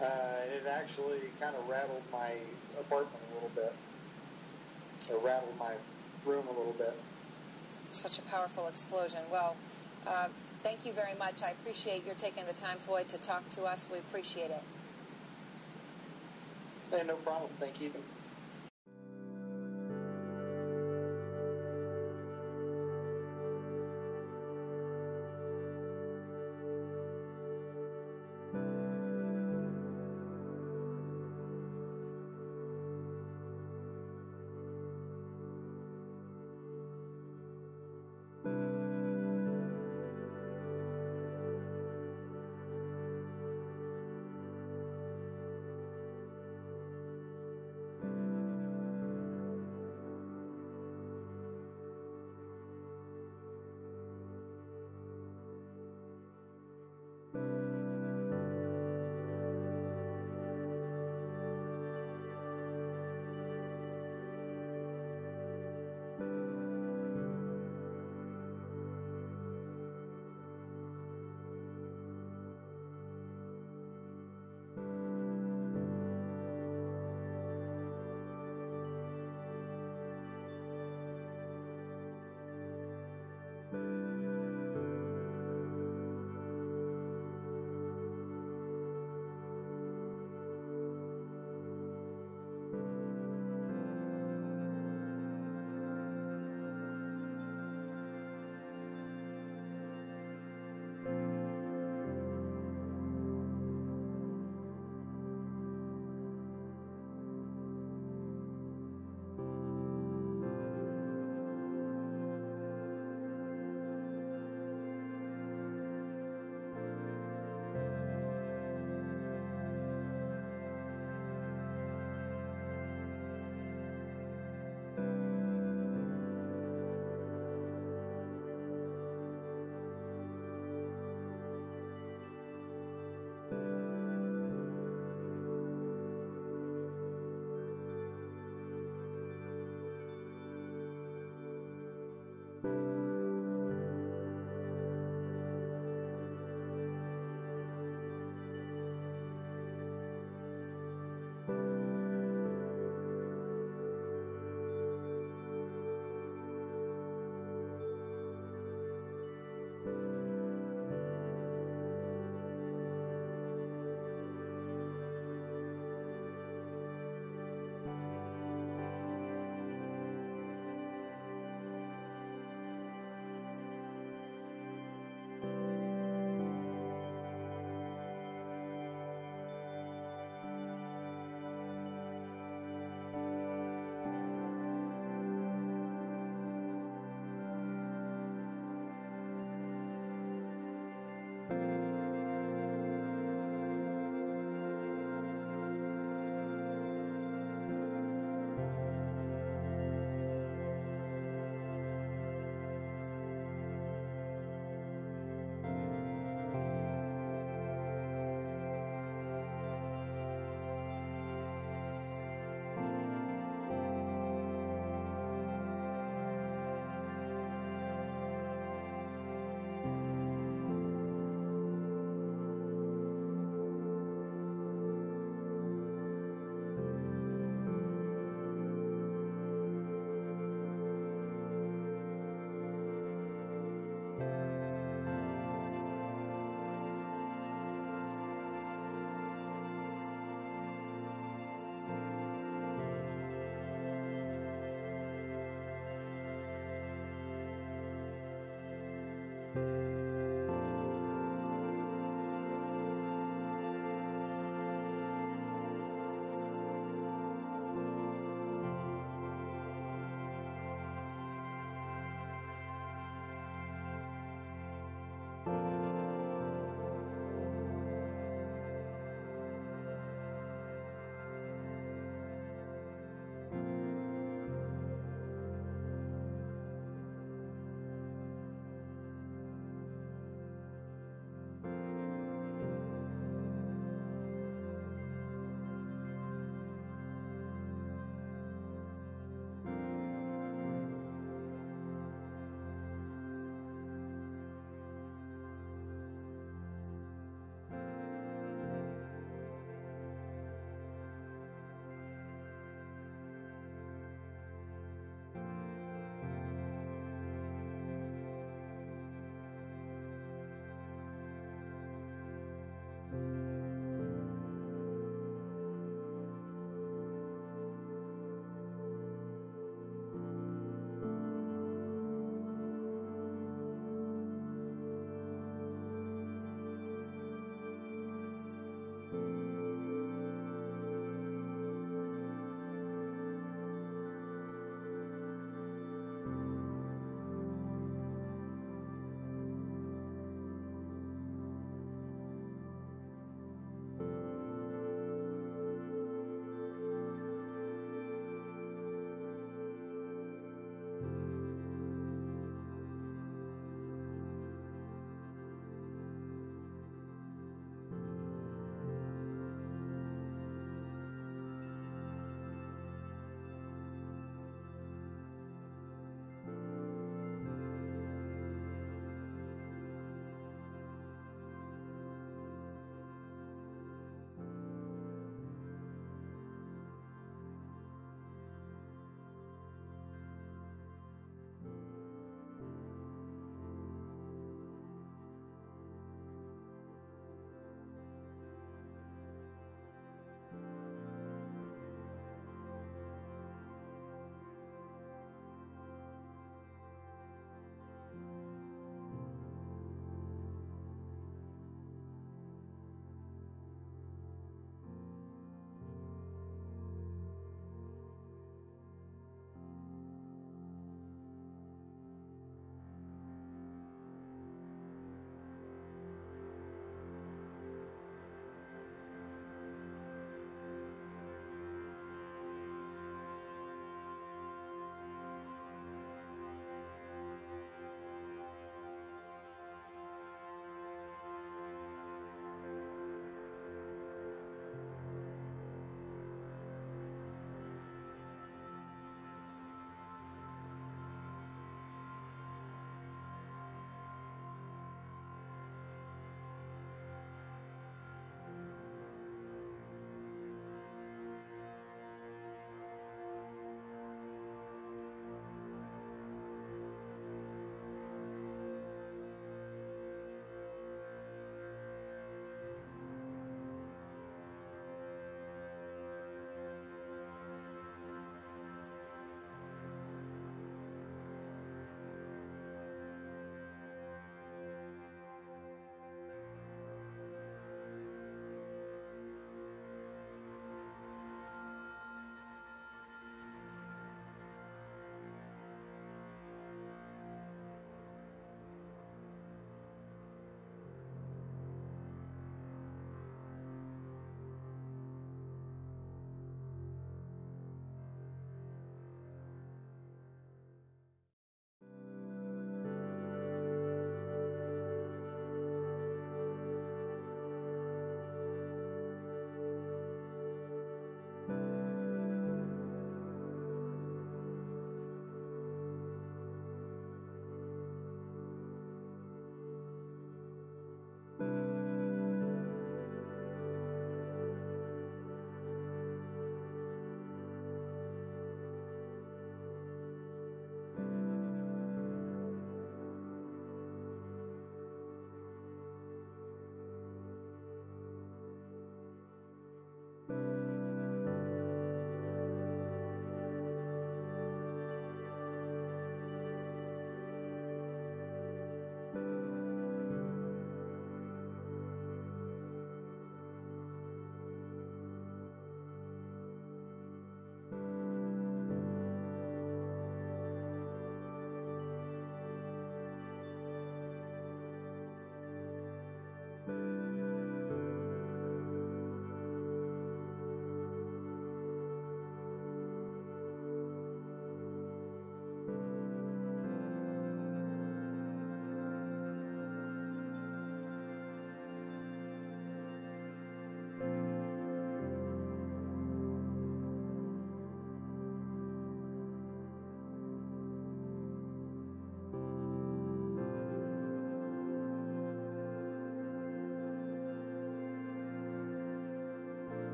And it actually kind of rattled my apartment a little bit. Or rattled my room a little bit. Such a powerful explosion. Well, thank you very much. I appreciate your taking the time, Floyd, to talk to us. We appreciate it. Hey, no problem. Thank you.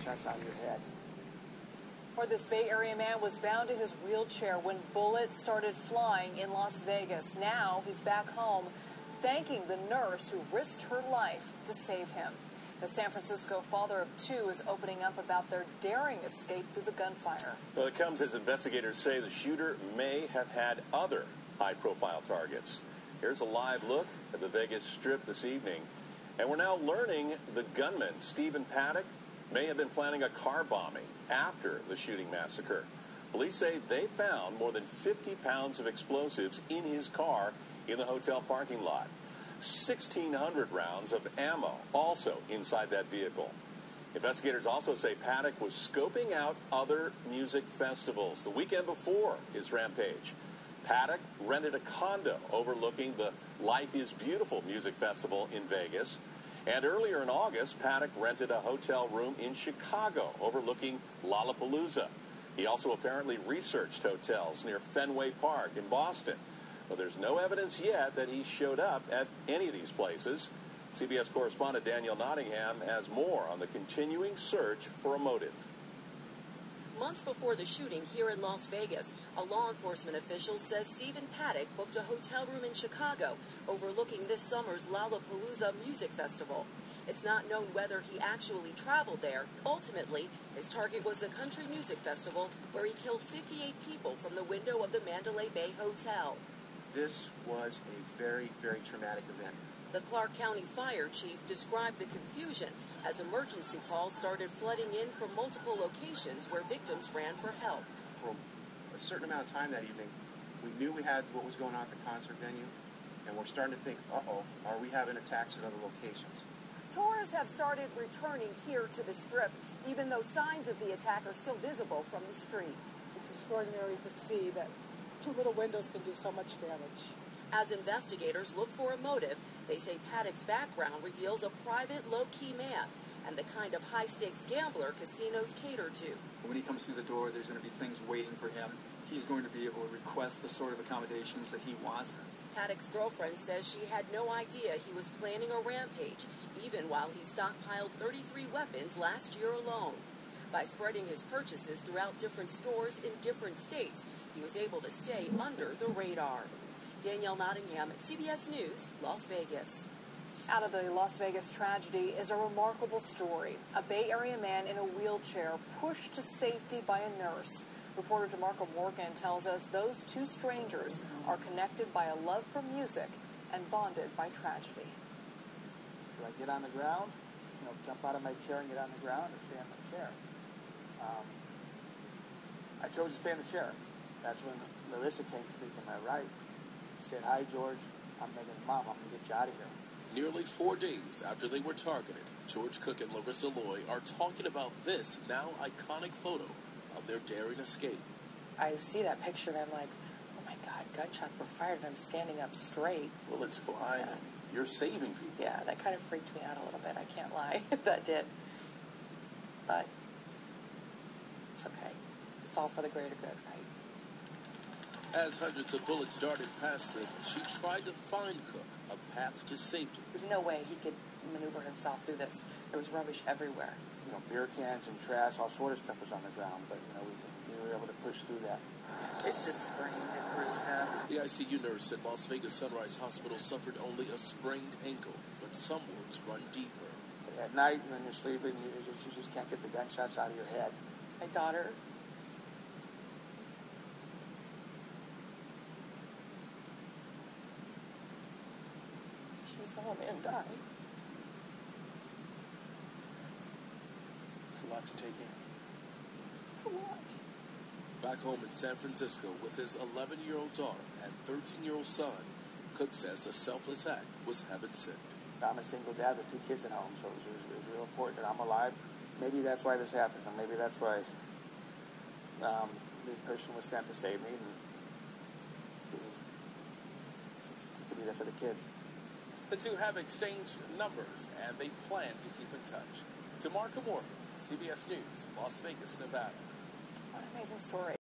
gunshots out of your head. Or this Bay Area man was bound to his wheelchair when bullets started flying in Las Vegas. Now he's back home, thanking the nurse who risked her life to save him. The San Francisco father of two is opening up about their daring escape through the gunfire. Well, it comes as investigators say the shooter may have had other high-profile targets. Here's a live look at the Vegas Strip this evening. And we're now learning the gunman, Stephen Paddock, may have been planning a car bombing after the shooting massacre. Police say they found more than 50 pounds of explosives in his car in the hotel parking lot. 1,600 rounds of ammo also inside that vehicle. Investigators also say Paddock was scoping out other music festivals the weekend before his rampage. Paddock rented a condo overlooking the Life is Beautiful music festival in Vegas. And earlier in August, Paddock rented a hotel room in Chicago overlooking Lollapalooza. He also apparently researched hotels near Fenway Park in Boston. But there's no evidence yet that he showed up at any of these places. CBS correspondent Danielle Nottingham has more on the continuing search for a motive. Months before the shooting here in Las Vegas, a law enforcement official says Stephen Paddock booked a hotel room in Chicago overlooking this summer's Lollapalooza music festival. It's not known whether he actually traveled there. Ultimately, his target was the country music festival where he killed 58 people from the window of the Mandalay Bay Hotel. This was a very, very traumatic event. The Clark County Fire Chief described the confusion as emergency calls started flooding in from multiple locations where victims ran for help. For a certain amount of time that evening, we knew we had what was going on at the concert venue, and we're starting to think, uh-oh, are we having attacks at other locations? Tourists have started returning here to the Strip, even though signs of the attack are still visible from the street. It's extraordinary to see that two little windows can do so much damage. As investigators look for a motive, they say Paddock's background reveals a private, low-key man and the kind of high-stakes gambler casinos cater to. When he comes through the door, there's going to be things waiting for him. He's going to be able to request the sort of accommodations that he wants. Paddock's girlfriend says she had no idea he was planning a rampage, even while he stockpiled 33 weapons last year alone. By spreading his purchases throughout different stores in different states, he was able to stay under the radar. Danielle Nottingham, CBS News, Las Vegas. Out of the Las Vegas tragedy is a remarkable story. A Bay Area man in a wheelchair pushed to safety by a nurse. Reporter DeMarco Morgan tells us those two strangers are connected by a love for music and bonded by tragedy. Do I get on the ground, jump out of my chair and get on the ground, or stay in my chair? I chose to stay in the chair. That's when Larissa came to me to my right. She said, "Hi, George. I'm Megan's mom. I'm going to get you out of here." Nearly 4 days after they were targeted, George Cook and Larissa Loy are talking about this now iconic photo of their daring escape. I see that picture and I'm like, oh my God, gunshots were fired and I'm standing up straight. Well, it's fine. Yeah. You're saving people. Yeah, that kind of freaked me out a little bit. I can't lie. That did. But it's okay. It's all for the greater good, right? As hundreds of bullets darted past them, she tried to find Cook a path to safety. There's no way he could maneuver himself through this. There was rubbish everywhere. Beer cans and trash, all sort of stuff was on the ground, but we were able to push through that. It's just sprained and bruised up. The ICU nurse at Las Vegas Sunrise Hospital suffered only a sprained ankle, but some wounds run deeper. At night, when you're sleeping, you just can't get the gunshots out of your head. My daughter, she saw a man die. It's a lot to take in. It's a lot. Back home in San Francisco with his 11-year-old daughter and 13-year-old son, Cook says the selfless act was heaven sent. I'm a single dad with 2 kids at home, so it was real important that I'm alive. Maybe that's why this happened, or maybe that's why this person was sent to save me, and to be there for the kids. The two have exchanged numbers, and they plan to keep in touch. DeMarco Morgan, CBS News, Las Vegas, Nevada. What an amazing story.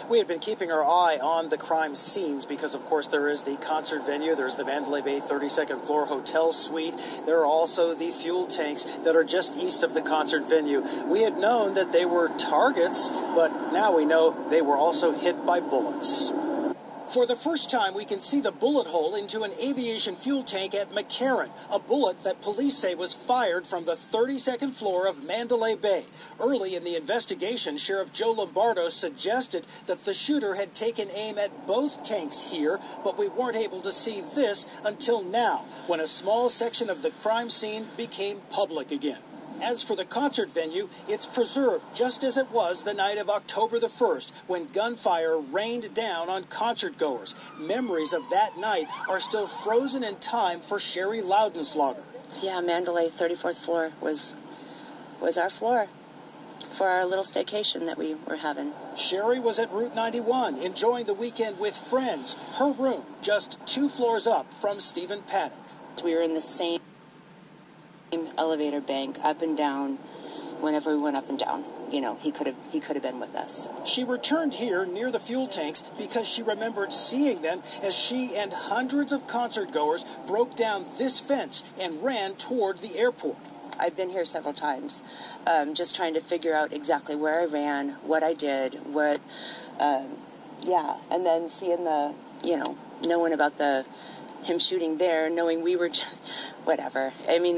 We had been keeping our eye on the crime scenes because, of course, there is the concert venue, there's the Mandalay Bay 32nd floor hotel suite. There are also the fuel tanks that are just east of the concert venue. We had known that they were targets, but now we know they were also hit by bullets. For the first time, we can see the bullet hole into an aviation fuel tank at McCarran, a bullet that police say was fired from the 32nd floor of Mandalay Bay. Early in the investigation, Sheriff Joe Lombardo suggested that the shooter had taken aim at both tanks here, but we weren't able to see this until now, when a small section of the crime scene became public again. As for the concert venue, it's preserved just as it was the night of October the 1st, when gunfire rained down on concertgoers. Memories of that night are still frozen in time for Sherry Loudenslager. Yeah, Mandalay 34th floor was our floor for our little staycation that we were having. Sherry was at Route 91, enjoying the weekend with friends. Her room just 2 floors up from Stephen Paddock. We were in the same elevator bank, up and down, whenever we went up and down. You know, he could have been with us. She returned here near the fuel tanks because she remembered seeing them as she and hundreds of concertgoers broke down this fence and ran toward the airport. I've been here several times, just trying to figure out exactly where I ran, what I did, and then seeing knowing about him shooting there, knowing we were, whatever. I mean,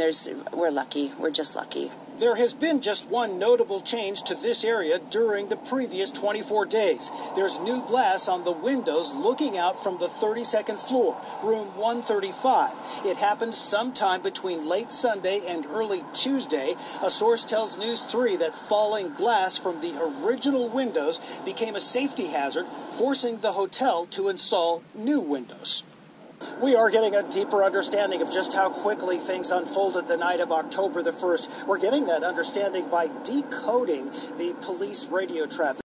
we're lucky. We're just lucky. There has been just one notable change to this area during the previous 24 days. There's new glass on the windows looking out from the 32nd floor, room 135. It happened sometime between late Sunday and early Tuesday. A source tells News 3 that falling glass from the original windows became a safety hazard, forcing the hotel to install new windows. We are getting a deeper understanding of just how quickly things unfolded the night of October the 1st. We're getting that understanding by decoding the police radio traffic.